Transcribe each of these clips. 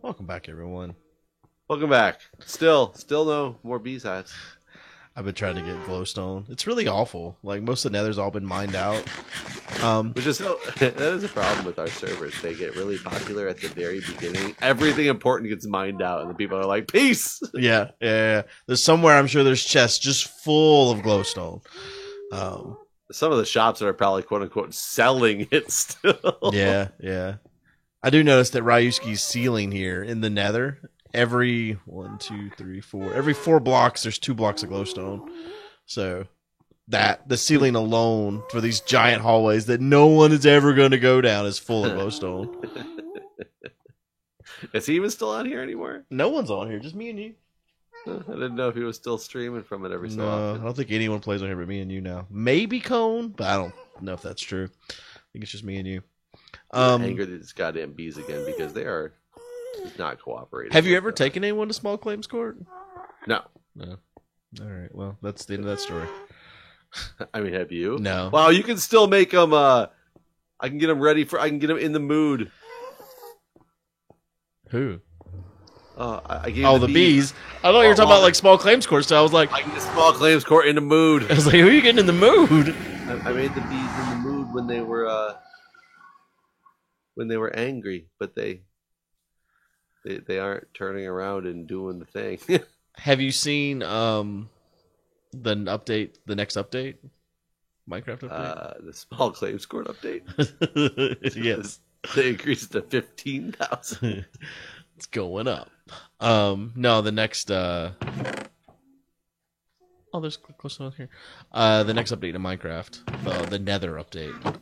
Welcome back, everyone. Welcome back. Still no more B-sides. I've been trying to get glowstone. It's really awful. Like, most of the nether's all been mined out. Which is that is a problem with our servers. They get really popular at the very beginning. Everything important gets mined out, and the people are like, "Peace." Yeah. There's somewhere, I'm sure there's chests just full of glowstone. Some of the shops that are probably quote unquote selling it still. Yeah. I do notice that Ryuski's ceiling here in the nether, every 4 blocks, there's 2 blocks of glowstone. So the ceiling alone for these giant hallways that no one is ever going to go down is full of glowstone. Is he even still on here anymore? No one's on here, just me and you. I didn't know if he was still streaming from it every so often. I don't think anyone plays on here but me and you now. Maybe Cone, but I don't know if that's true. I think it's just me and you. Anger these goddamn bees again because they are not cooperating. Have you ever taken anyone to Small Claims Court? No. All right. Well, that's the end of that story. I mean, have you? No. Wow, you can still make them. I can get them ready for. I can get them in the mood. Who? I gave the bees. I thought you were talking about like Small Claims Court. So I was like, I can get Small Claims Court in the mood. I was like, who are you getting in the mood? I made the bees in the mood when they were angry, but they aren't turning around and doing the thing. Have you seen the next update? Minecraft update? The Small Claims Court update? Yes. They increased to 15,000. It's going up. No, the next there's close enough here. The next update to Minecraft. The Nether update.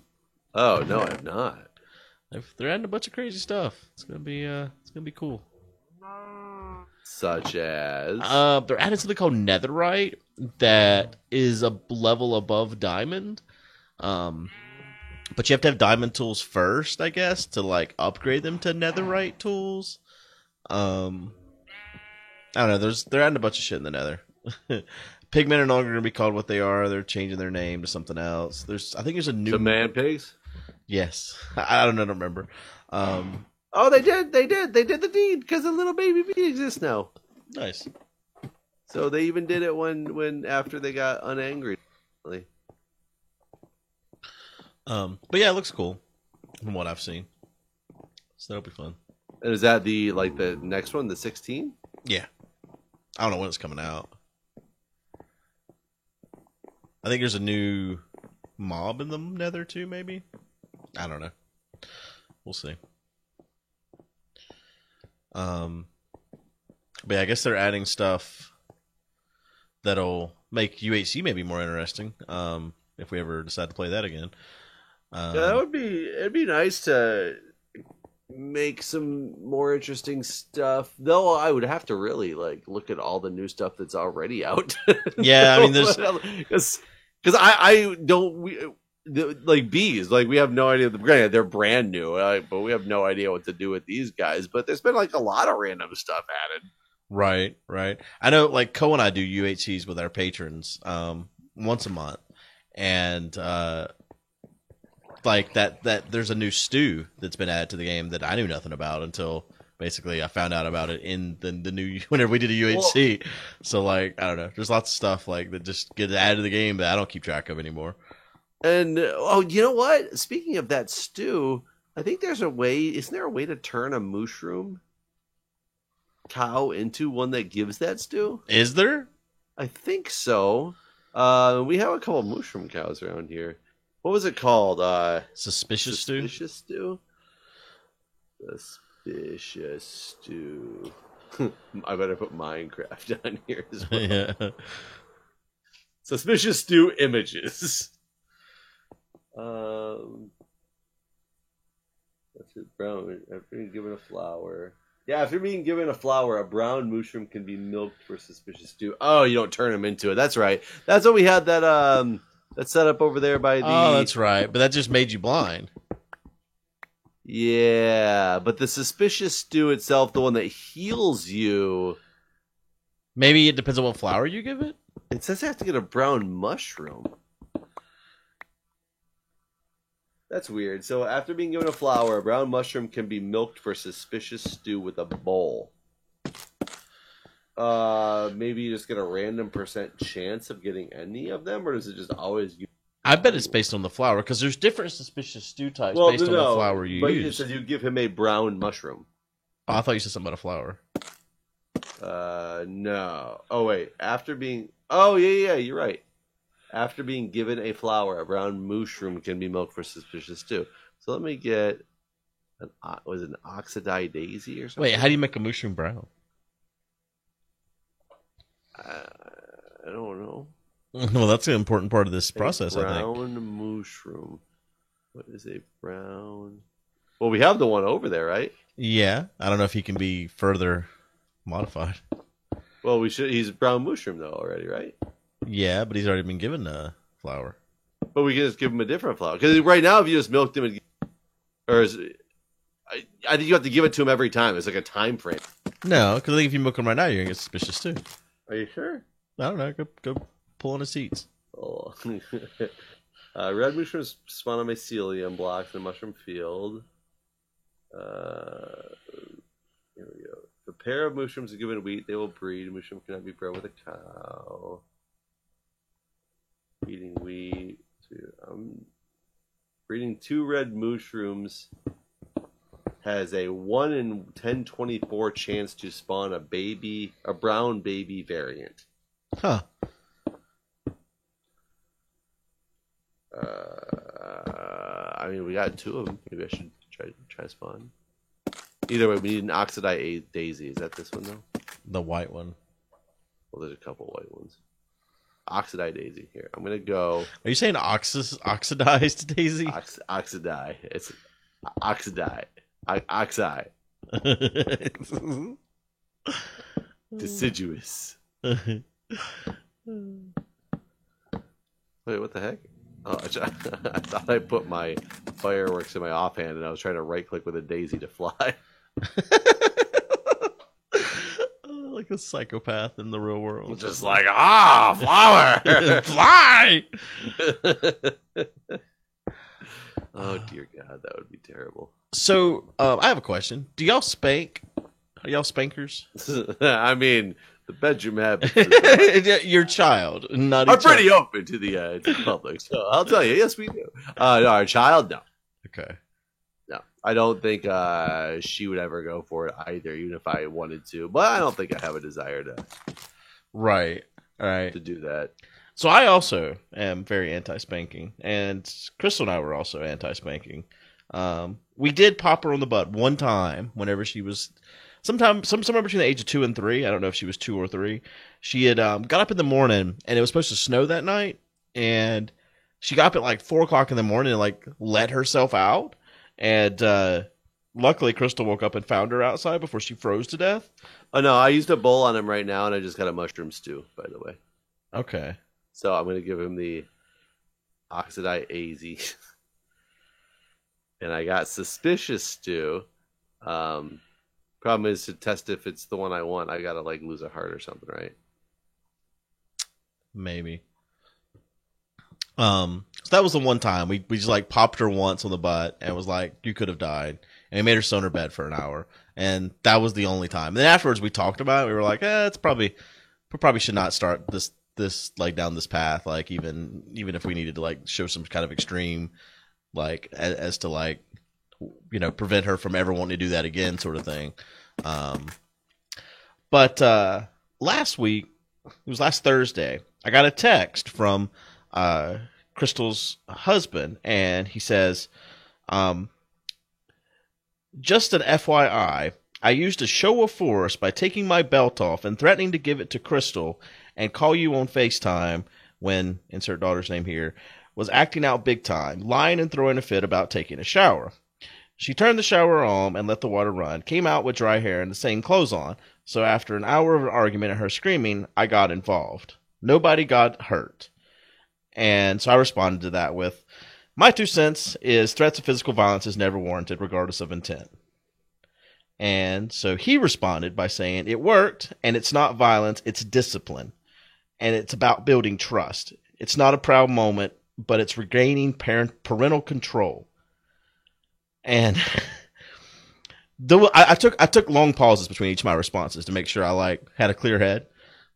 Oh, no, I have not. They're adding a bunch of crazy stuff. It's gonna be cool. Such as they're adding something called Netherite that is a level above Diamond. But you have to have Diamond tools first, I guess, to like upgrade them to Netherite tools. I don't know. They're adding a bunch of shit in the Nether. Pigmen are no longer gonna be called what they are. They're changing their name to something else. I think there's a new man pigs. Yes, I don't remember. Oh, they did the deed because a little baby bee exists now. Nice. So they even did it when after they got unangry. But yeah, it looks cool from what I've seen. So that'll be fun. And is that the next one, the 16? Yeah, I don't know when it's coming out. I think there's a new mob in the Nether too, maybe. I don't know. We'll see. But yeah, I guess they're adding stuff that'll make UHC maybe more interesting. If we ever decide to play that again. Yeah, it'd be nice to make some more interesting stuff. Though I would have to really look at all the new stuff that's already out. Yeah, I mean, there's because I don't. Bees, we have no idea. Granted, they're brand new, but we have no idea what to do with these guys. But there's been a lot of random stuff added. Right. I know, Co and I do UHCs with our patrons once a month, and that there's a new stew that's been added to the game that I knew nothing about until basically I found out about it in the new whenever we did a UHC. Well, so I don't know. There's lots of stuff that just get added to the game that I don't keep track of anymore. And you know what? Speaking of that stew, I think there's a way. Isn't there a way to turn a mushroom cow into one that gives that stew? Is there? I think so. We have a couple of mushroom cows around here. What was it called? Suspicious stew. Suspicious stew. I better put Minecraft on here as well. Yeah. Suspicious stew images. That's it. Brown. After being given a flower. Yeah, after being given a flower, a brown mushroom can be milked for suspicious stew. Oh, you don't turn them into it. That's right. That's what we had that set up over there by the. Oh, that's right. But that just made you blind. Yeah, but the suspicious stew itself, the one that heals you. Maybe it depends on what flower you give it. It says I have to get a brown mushroom. That's weird. So after being given a flower, a brown mushroom can be milked for suspicious stew with a bowl. Maybe you just get a random % chance of getting any of them, or does it just always? I bet it's based on the flower because there's different suspicious stew types based on the flower you but use. It says you give him a brown mushroom. Oh, I thought you said something about a flower. No. Oh wait. After being. Oh yeah, you're right. After being given a flower, a brown mushroom can be milked for suspicious stew. So let me get an oxidized daisy or something? Wait, how do you make a mushroom brown? I don't know. Well, that's an important part of this process, I think. Brown mushroom. What is a brown? Well, we have the one over there, right? Yeah, I don't know if he can be further modified. Well, we should. He's brown mushroom though already, right? Yeah, but he's already been given a flower. But we can just give him a different flower because right now, if you just milked him, I think you have to give it to him every time. It's like a time frame. No, because I think if you milk him right now, you're gonna get suspicious too. Are you sure? I don't know. Go pull on his seats. Oh. Red mushrooms spawn on mycelium blocks in a mushroom field. Here we go. If a pair of mushrooms are given wheat, they will breed. A mushroom cannot be bred with a cow. Breeding wheat. Breeding 2 red mushrooms has a 1 in 1024 chance to spawn a brown baby variant. Huh. I mean, we got 2 of them. Maybe I should try to spawn. Either way, we need an oxidized daisy. Is that this one though? The white one. Well, there's a couple white ones. Oxidized daisy. Here, I'm gonna go. Are you saying oxidized daisy? Oxidized. It's oxidized. Oxide. Deciduous. Wait, what the heck? Oh, I thought I put my fireworks in my offhand, and I was trying to right-click with a daisy to fly. Like a psychopath in the real world. Just like, flower! Fly! Oh, dear God, that would be terrible. So, I have a question. Do y'all spank? Are y'all spankers? I mean, the bedroom habits Your child, not are pretty open to the public. So I'll tell you, yes, we do. Our child, no. Okay. No, I don't think she would ever go for it either, even if I wanted to. But I don't think I have a desire to. Right. All right. To do that. So I also am very anti-spanking, and Crystal and I were also anti-spanking. We did pop her on the butt one time whenever she was somewhere between the age of 2 and 3. I don't know if she was 2 or 3. She had got up in the morning, and it was supposed to snow that night, and she got up at like 4 o'clock in the morning and like let herself out. And luckily, Crystal woke up and found her outside before she froze to death. Oh, no, I used a bowl on him right now, and I just got a mushroom stew, by the way. Okay. So I'm going to give him the oxidized AZ. And I got suspicious stew. Problem is to test if it's the one I want, I got to like lose a heart or something, right? Maybe. So that was the one time we just like popped her once on the butt and was like, you could have died. And we made her sit on her bed for an hour. And that was the only time. And then afterwards we talked about it. We were like, we probably should not start this like down this path. Like even if we needed to like show some kind of extreme, like as to like, prevent her from ever wanting to do that again sort of thing. But last week, it was last Thursday, I got a text from Crystal's husband, and he says, just an FYI, I used a show of force by taking my belt off and threatening to give it to Crystal and call you on FaceTime when, insert daughter's name here, was acting out big time, lying and throwing a fit about taking a shower. She turned the shower on and let the water run, came out with dry hair and the same clothes on, so after an hour of an argument and her screaming, I got involved. Nobody got hurt. And so I responded to that with, my 2 cents is threats of physical violence is never warranted, regardless of intent. And so he responded by saying, it worked, and it's not violence, it's discipline. And it's about building trust. It's not a proud moment, but it's regaining parental control. And I took long pauses between each of my responses to make sure I had a clear head.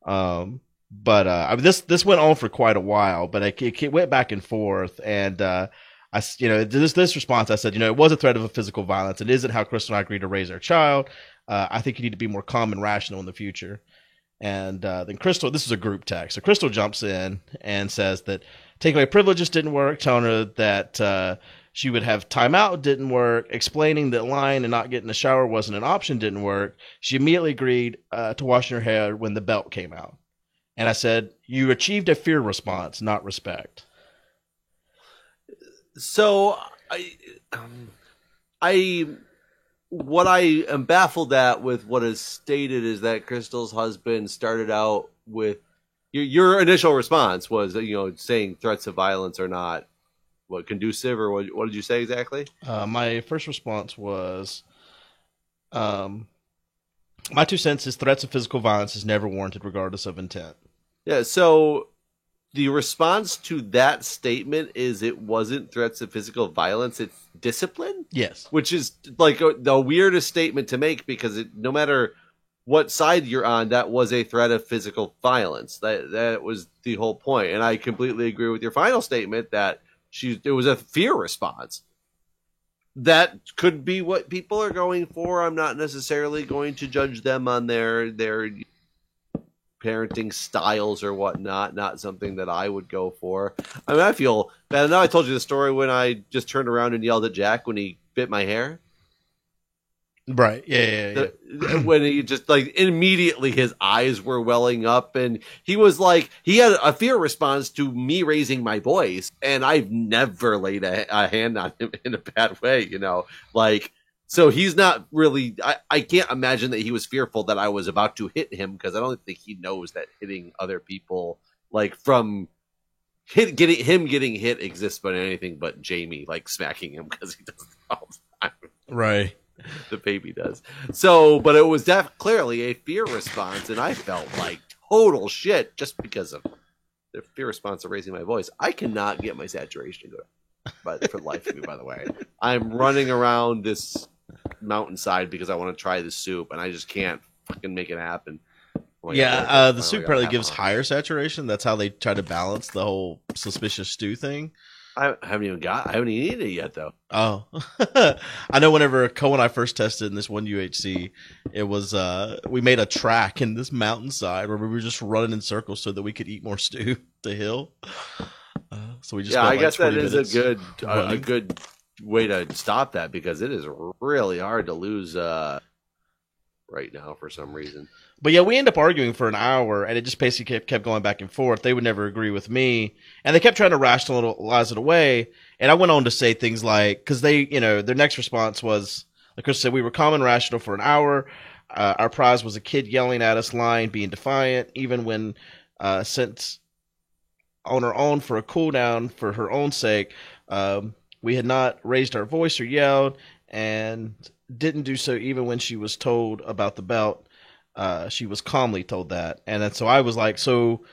But I mean, this went on for quite a while, but it went back and forth. And this response, I said, it was a threat of a physical violence. It isn't how Crystal and I agreed to raise our child. I think you need to be more calm and rational in the future. And then Crystal, this is a group text. So Crystal jumps in and says that taking away privileges didn't work, telling her that she would have timeout didn't work, explaining that lying and not getting a shower wasn't an option didn't work. She immediately agreed to washing her hair when the belt came out. And I said, you achieved a fear response, not respect. So what I am baffled at with what is stated is that Crystal's husband started out with your initial response was, saying threats of violence are not conducive, or what did you say exactly? My first response was, my 2 cents is threats of physical violence is never warranted regardless of intent. Yeah. So the response to that statement is it wasn't threats of physical violence, it's discipline? Yes. Which is the weirdest statement to make, because no matter what side you're on, that was a threat of physical violence. That was the whole point. And I completely agree with your final statement that it was a fear response. That could be what people are going for. I'm not necessarily going to judge them on their parenting styles or whatnot. Not something that I would go for. I mean, I feel bad. I know I told you the story when I just turned around and yelled at Jack when he bit my hair. Right. Yeah. When he just immediately his eyes were welling up, and he was he had a fear response to me raising my voice, and I've never laid a hand on him in a bad way, so he's not really, I can't imagine that he was fearful that I was about to hit him, because I don't think he knows that hitting other people, from getting hit exists but anything but Jamie, smacking him because he does it all the time. Right. The baby does. So, but it was clearly a fear response, and I felt like total shit just because of the fear response of raising my voice. I cannot get my saturation to go for the life of me, by the way. I'm running around this mountainside because I want to try the soup, and I just can't fucking make it happen. The soup apparently gives higher saturation. That's how they try to balance the whole suspicious stew thing. I haven't even eaten it yet, though. Oh, I know. Whenever Cole and I first tested in this one UHC, it was we made a track in this mountainside where we were just running in circles so that we could eat more stew. The hill. So we just I guess that is a good way to stop that, because it is really hard to lose right now for some reason. But yeah, we ended up arguing for an hour, and it just basically kept going back and forth. They would never agree with me, and they kept trying to rationalize it away. And I went on to say things like, because they, their next response was, like Chris said, we were calm and rational for an hour. Our prize was a kid yelling at us, lying, being defiant, even when sent on her own for a cool down for her own sake. We had not raised our voice or yelled, and didn't do so even when she was told about the belt. She was calmly told that. And then so I was like, so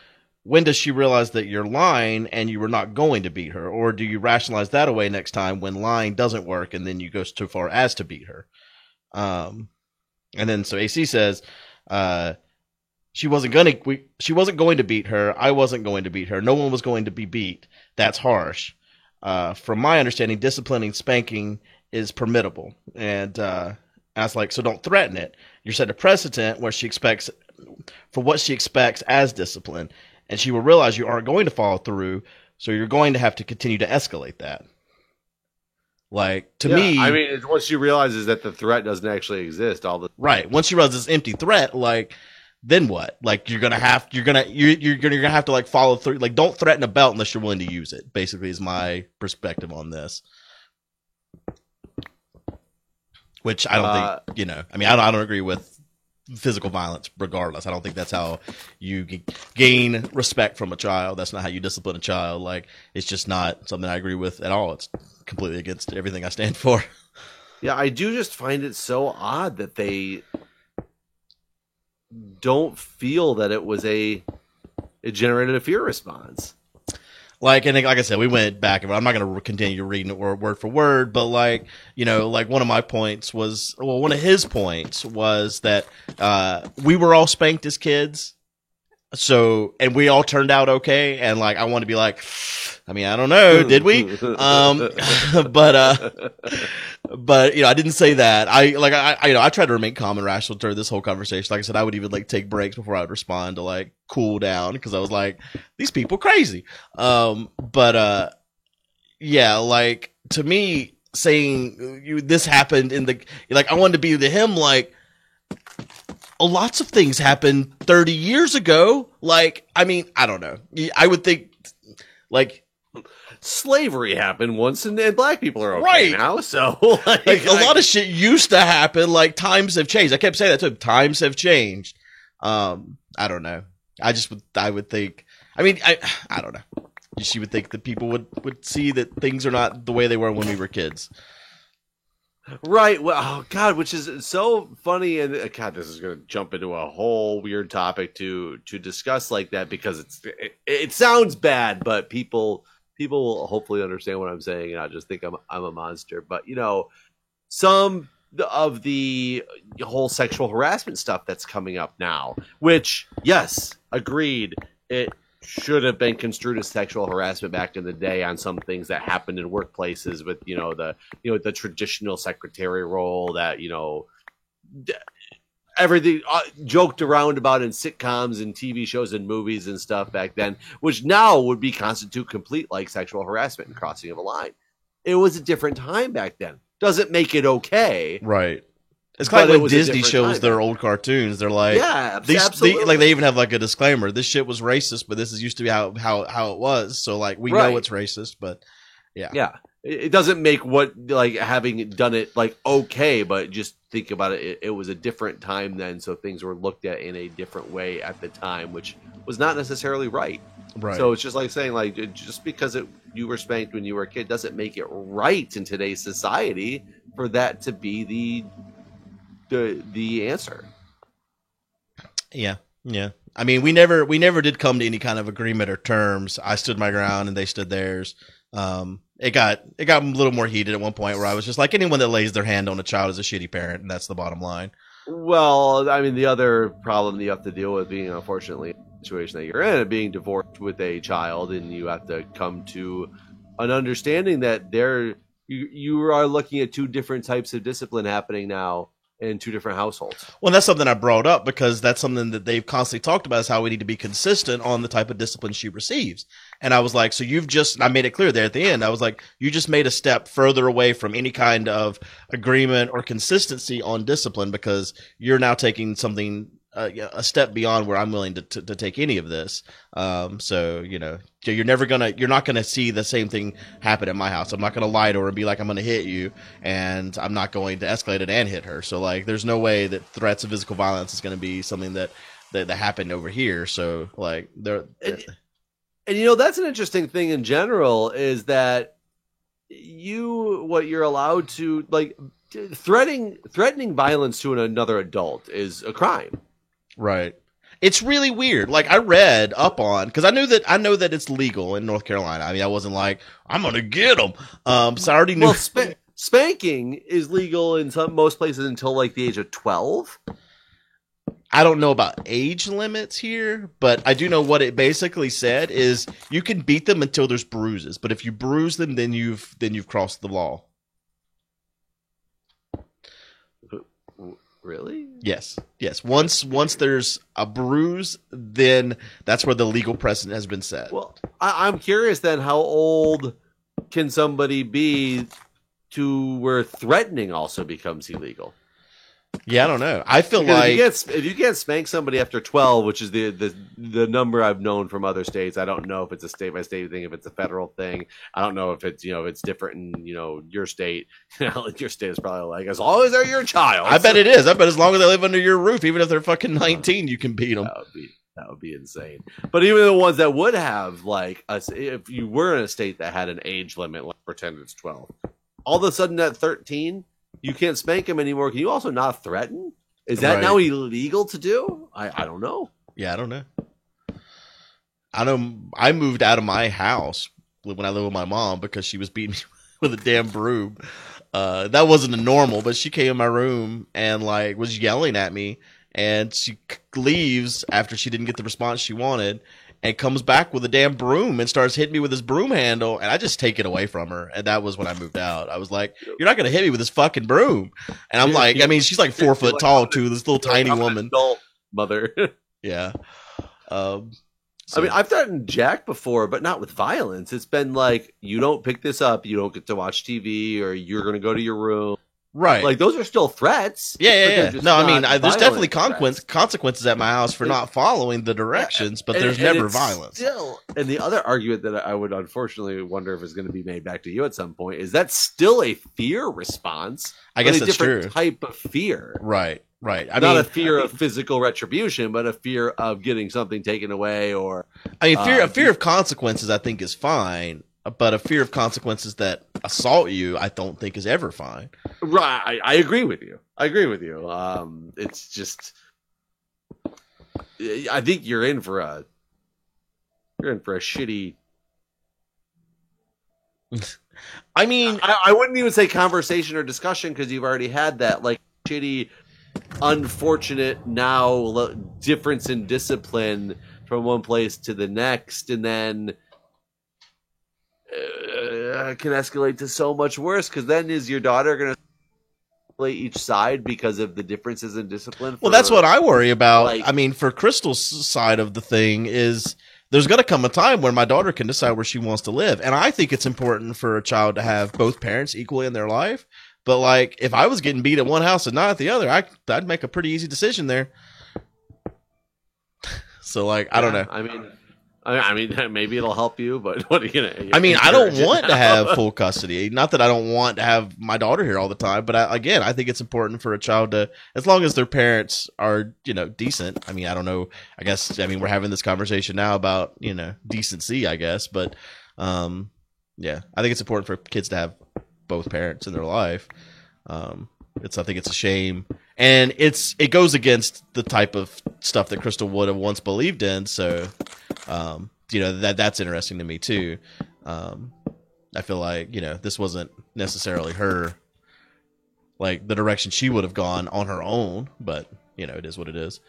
when does she realize that you're lying and you were not going to beat her? Or do you rationalize that away next time when lying doesn't work and then you go too far as to beat her? And then so AC says, she wasn't going to beat her. I wasn't going to beat her. No one was going to be beat. That's harsh. From my understanding, disciplining, spanking is permittable. And I was like, so don't threaten it. You're set a precedent where she expects for what she expects as discipline, and she will realize you aren't going to follow through, so you're going to have to continue to escalate that. To me, I mean, once she realizes that the threat doesn't actually exist, right. Once she realizes this empty threat, then what? You're gonna have to follow through. Don't threaten a belt unless you're willing to use it. Basically, is my perspective on this. Which I don't think, I mean, I don't agree with physical violence regardless. I don't think that's how you gain respect from a child. That's not how you discipline a child. It's just not something I agree with at all. It's completely against everything I stand for. Yeah, I do just find it so odd that they don't feel that it generated a fear response. Like, and like I said, we went back and I'm not going to continue reading it word for word, but like, you know, like one of my points was, well, one of his points was that, we were all spanked as kids. So, and we all turned out okay. And like, I want to be like, I mean, I don't know, did we? But you know, I didn't say that. I tried to remain calm and rational during this whole conversation. Like I said, I would even like take breaks before I would respond to like cool down because I was like, these people crazy. Yeah, like to me, saying this happened in the like, I wanted to be to him like, lots of things happened 30 years ago. Like, I mean, I don't know. I would think like. Slavery happened once, and black people are okay right now. So, like a lot of shit used to happen. Like times have changed. I kept saying that too. Times have changed. I don't know. I would think. I mean, I don't know. She would think that people would see that things are not the way they were when we were kids. Right. Well, oh God, which is so funny, and God, this is going to jump into a whole weird topic to discuss like that because it sounds bad, but people will hopefully understand what I'm saying, and I just think I'm a monster. But you know, some of the whole sexual harassment stuff that's coming up now, which yes, agreed, it should have been construed as sexual harassment back in the day on some things that happened in workplaces with the traditional secretary role that everything joked around about in sitcoms and TV shows and movies and stuff back then, which now would be constitute complete like sexual harassment and crossing of a line. It was a different time back then. Doesn't make it okay, right? It's kind of like when Disney shows their old cartoons. They're like, yeah, absolutely. Like they even have like a disclaimer. This shit was racist, but this is used to be how it was. So like we know it's racist, but yeah. It doesn't make what like having done it like okay, but just think about it. It was a different time then, so things were looked at in a different way at the time, which was not necessarily right. Right. So it's just like saying like just because you were spanked when you were a kid doesn't make it right in today's society for that to be the answer. Yeah. I mean, we never did come to any kind of agreement or terms. I stood my ground and they stood theirs. It got a little more heated at one point where I was just like, anyone that lays their hand on a child is a shitty parent, and that's the bottom line. Well, I mean, the other problem that you have to deal with being, unfortunately, in the situation that you're in, being divorced with a child, and you have to come to an understanding that you are looking at two different types of discipline happening now in two different households. Well, that's something I brought up because that's something that they've constantly talked about is how we need to be consistent on the type of discipline she receives. And I was like, so I made it clear there at the end. I was like, you just made a step further away from any kind of agreement or consistency on discipline because you're now taking something a step beyond where I'm willing to take any of this. So, you're not going to see the same thing happen at my house. I'm not going to lie to her and be like, I'm going to hit you, and I'm not going to escalate it and hit her. So like, there's no way that threats of physical violence is going to be something that happened over here. So like and that's an interesting thing in general is that you're allowed to like threatening violence to another adult is a crime. Right. It's really weird. Like I read up on because I know that it's legal in North Carolina. I mean, I wasn't like I'm gonna get them. So I already knew. Well, spanking is legal in most places until like the age of 12. I don't know about age limits here, but I do know what it basically said is you can beat them until there's bruises, but if you bruise them, then you've crossed the law. Really? Yes. Once there's a bruise, then that's where the legal precedent has been set. Well, I'm curious then, how old can somebody be to where threatening also becomes illegal? Yeah, I don't know. I feel because like if you can't spank somebody after 12, which is the number I've known from other states, I don't know if it's a state by state thing, if it's a federal thing. I don't know if it's it's different in your state. Your state is probably like as long as they're your child. I bet it is. I bet as long as they live under your roof, even if they're fucking 19, you can beat them. That would be insane. But even the ones that would have if you were in a state that had an age limit, like pretend it's 12, all of a sudden at 13. You can't spank him anymore. Can you also not threaten? Is that now illegal to do? I don't know. Yeah, I don't know. I moved out of my house when I lived with my mom because she was beating me with a damn broom. That wasn't a normal, but she came in my room and like was yelling at me, and she leaves after she didn't get the response she wanted, and comes back with a damn broom and starts hitting me with his broom handle, and I just take it away from her. And that was when I moved out. I was like, "You're not gonna hit me with this fucking broom." And I'm like, I mean, she's like 4 foot tall too, this little tiny woman. Adult mother. Yeah. I mean, I've threatened Jack before, but not with violence. It's been like, you don't pick this up, you don't get to watch TV, or you're going to go to your room. Right. Like, those are still threats. Yeah. No, I mean, there's definitely threats. consequences at my house for not following the directions, but there's never violence. Still, and the other argument that I would unfortunately wonder if is going to be made back to you at some point is that's still a fear response. I guess that's different true. Type of fear. Right. Not a fear of physical retribution, but a fear of getting something taken away, or a fear of consequences I think is fine, but a fear of consequences that assault you I don't think is ever fine. Right, I agree with you. It's just, I think you're in for a shitty. I mean, I wouldn't even say conversation or discussion because you've already had that like shitty, unfortunate now difference in discipline from one place to the next, and then can escalate to so much worse because then is your daughter going to play each side because of the differences in discipline? Well, that's what I worry about. Like, I mean, for Crystal's side of the thing is there's going to come a time where my daughter can decide where she wants to live, and I think it's important for a child to have both parents equally in their life. But like, if I was getting beat at one house and not at the other, I'd make a pretty easy decision there. So like, I don't know. I mean, maybe it'll help you, but what are you gonna? I mean, I don't want to have full custody. Not that I don't want to have my daughter here all the time, but I think it's important for a child to, as long as their parents are, decent. I mean, I don't know. We're having this conversation now about, decency, I guess, but yeah, I think it's important for kids to have both parents in their life. I think it's a shame, and it goes against the type of stuff that Crystal would have once believed in. So, that's interesting to me too. I feel like, this wasn't necessarily her, like the direction she would have gone on her own, but it is what it is.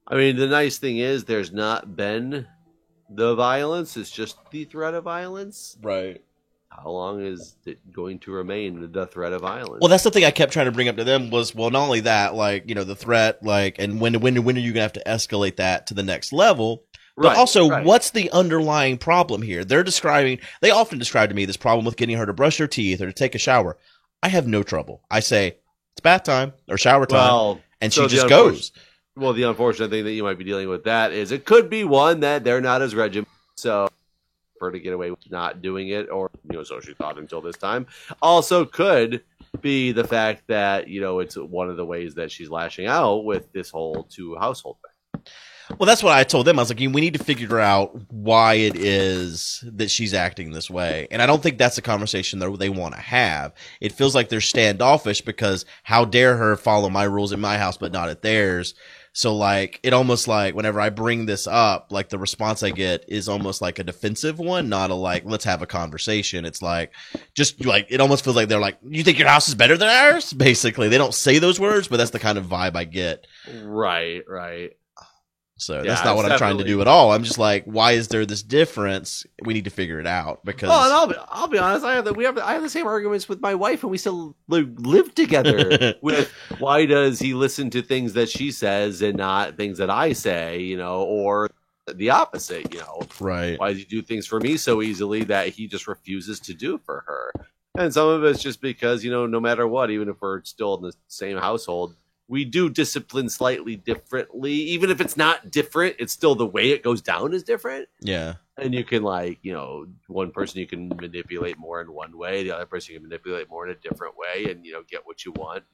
I mean, the nice thing is there's not been the violence. It's just the threat of violence. Right. How long is it going to remain the threat of violence? Well, that's the thing I kept trying to bring up to them was, well, not only that, like, the threat, like, and when are you going to have to escalate that to the next level? But also, what's the underlying problem here? They often describe to me this problem with getting her to brush her teeth or to take a shower. I have no trouble. I say, it's bath time or shower time, and she just goes. Well, the unfortunate thing that you might be dealing with that is it could be one that they're not as regimented, so her to get away with not doing it, or so she thought until this time. Also could be the fact that it's one of the ways that she's lashing out with this whole two household thing. Well, that's what I told them. I was like, we need to figure out why it is that she's acting this way, and I don't think that's a conversation that they want to have. It feels like they're standoffish because how dare her follow my rules in my house but not at theirs. So like, it almost like whenever I bring this up, like the response I get is almost like a defensive one, not a like, let's have a conversation. It's like, just like, it almost feels like they're like, you think your house is better than ours? Basically, they don't say those words, but that's the kind of vibe I get. Right. So that's not what I'm trying to do at all. I'm just like, why is there this difference? We need to figure it out because. Well, and I'll be honest. I have the same arguments with my wife, and we still live together. With why does he listen to things that she says and not things that I say? Or the opposite. Right? Why does he do things for me so easily that he just refuses to do for her? And some of it's just because no matter what, even if we're still in the same household, we do discipline slightly differently. Even if it's not different, it's still the way it goes down is different. Yeah. And you can one person you can manipulate more in one way. The other person you can manipulate more in a different way and, get what you want.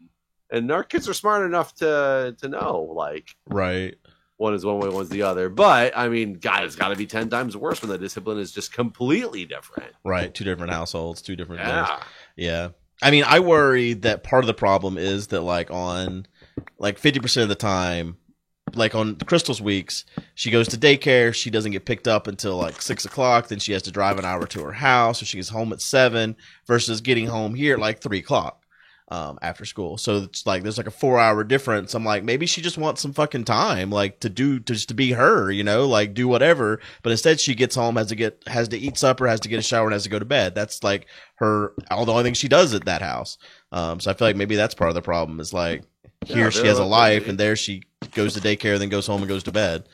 And our kids are smart enough to know, like, right. One is one way, one's the other. But, I mean, God, it's got to be 10 times worse when the discipline is just completely different. Right. 2 different households, 2 different things. Yeah. I mean, I worry that part of the problem is that, like, on... like 50% of the time, like on Crystal's weeks, she goes to daycare. She doesn't get picked up until like 6 o'clock. Then she has to drive an hour to her house. So she gets home at 7 versus getting home here at like 3 o'clock after school. So it's like there's like a 4 hour difference. I'm like, maybe she just wants some fucking time, like just to be her, like do whatever. But instead, she gets home, has to eat supper, has to get a shower, and has to go to bed. That's like the only thing she does at that house. So I feel like maybe that's part of the problem. Is like here she has a life, and there she goes to daycare, then goes home and goes to bed.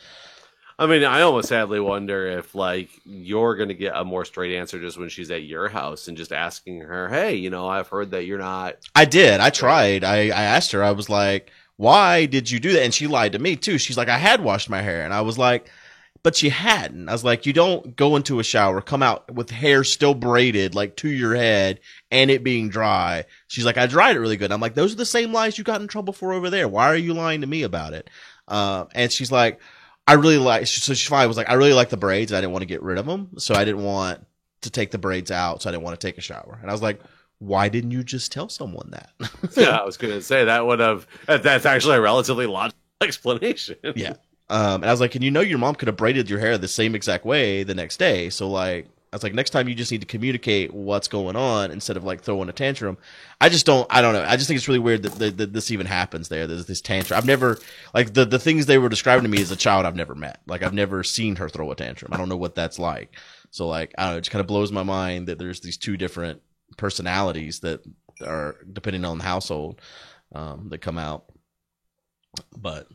I mean, I almost sadly wonder if like you're going to get a more straight answer just when she's at your house and just asking her, hey, I've heard that you're not. I did. I tried. I asked her, I was like, why did you do that? And she lied to me too. She's like, I had washed my hair. And I was like, but you hadn't. I was like, you don't go into a shower, come out with hair still braided like to your head and it being dry. She's like, I dried it really good. I'm like, those are the same lies you got in trouble for over there. Why are you lying to me about it? And she's like, I really like, so she finally was like, I really like the braids. I didn't want to get rid of them. So I didn't want to take the braids out. So I didn't want to take a shower. And I was like, why didn't you just tell someone that? Yeah, I was going to say that's actually a relatively logical explanation. Yeah. And I was like, and your mom could have braided your hair the same exact way the next day. So like, I was like, next time you just need to communicate what's going on instead of like throwing a tantrum. I don't know. I just think it's really weird that this even happens there. There's this tantrum. I've never, like the things they were describing to me as a child, I've never met. Like I've never seen her throw a tantrum. I don't know what that's like. So like, I don't know, it just kind of blows my mind that there's these two different personalities that are depending on the household, that come out. But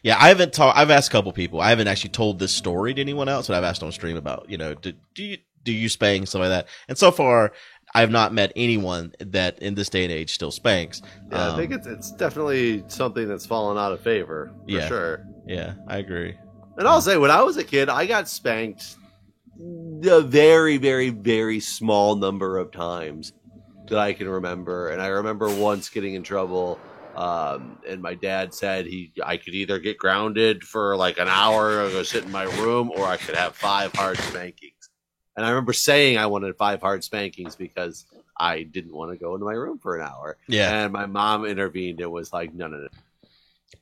yeah, I've asked a couple people. I haven't actually told this story to anyone else, but I've asked on stream about, do you spank, stuff like that. And so far, I've not met anyone that in this day and age still spanks. Yeah, I think it's definitely something that's fallen out of favor, for sure. Yeah, I agree. And I'll say, when I was a kid, I got spanked a very, very, very small number of times that I can remember. And I remember once getting in trouble. And my dad said I could either get grounded for like an hour or go sit in my room, or I could have 5 hard spankings. And I remember saying I wanted 5 hard spankings because I didn't want to go into my room for an hour. Yeah. And my mom intervened and was like, no.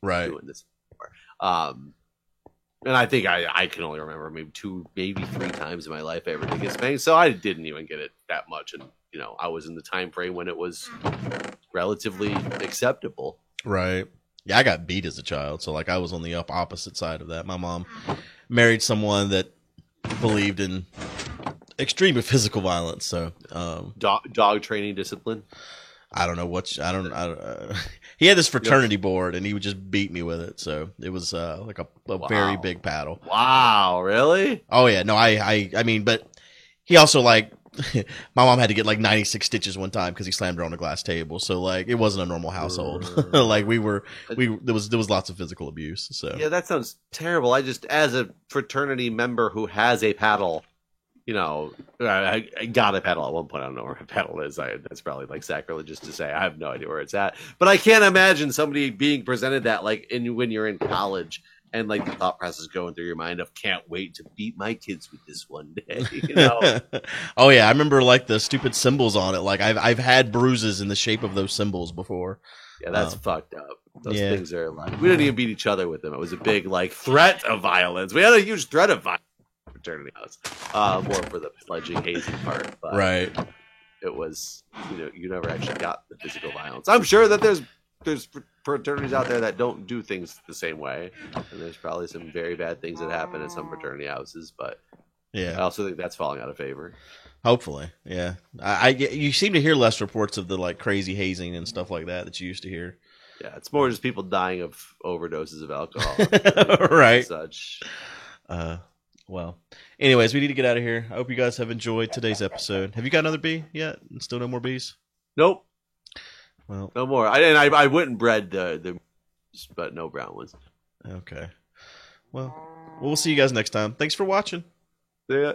Right. I'm doing this anymore. And I think I can only remember maybe 2, maybe 3 times in my life I ever did get spanked. So I didn't even get it that much. And, I was in the time frame when it was relatively acceptable. Right. Yeah, I got beat as a child. So like I was on the opposite side of that. My mom married someone that believed in extreme physical violence. So dog training discipline. I don't know he had this fraternity board and he would just beat me with it. So it was like a very big paddle. Wow, really? Oh yeah. No, I mean, but he also like, my mom had to get like 96 stitches one time because he slammed her on a glass table. So like it wasn't a normal household. Like there was lots of physical abuse. So yeah, that sounds terrible. I just, as a fraternity member who has a paddle, I got a paddle at one point. I don't know where a paddle is. That's probably like sacrilegious to say. I have no idea where it's at. But I can't imagine somebody being presented that like when you're in college. And like the thought process going through your mind of can't wait to beat my kids with this one day. Oh yeah, I remember like the stupid symbols on it. Like I've had bruises in the shape of those symbols before. Yeah, that's fucked up. Those things are like, we didn't even beat each other with them. It was a big like threat of violence. We had a huge threat of violence in the fraternity house. More for the pledging hazing part, but right. It was you never actually got the physical violence. I'm sure that there's fraternities out there that don't do things the same way, and there's probably some very bad things that happen in some fraternity houses, but I also think that's falling out of favor. Hopefully, yeah. You seem to hear less reports of the like crazy hazing and stuff like that you used to hear. Yeah, it's more just people dying of overdoses of alcohol, right? Such. Well, anyways, we need to get out of here. I hope you guys have enjoyed today's episode. Have you got another bee yet? Still no more bees? Nope. Well, no more. I went and bred the but no brown ones. Okay. Well, we'll see you guys next time. Thanks for watching. See ya.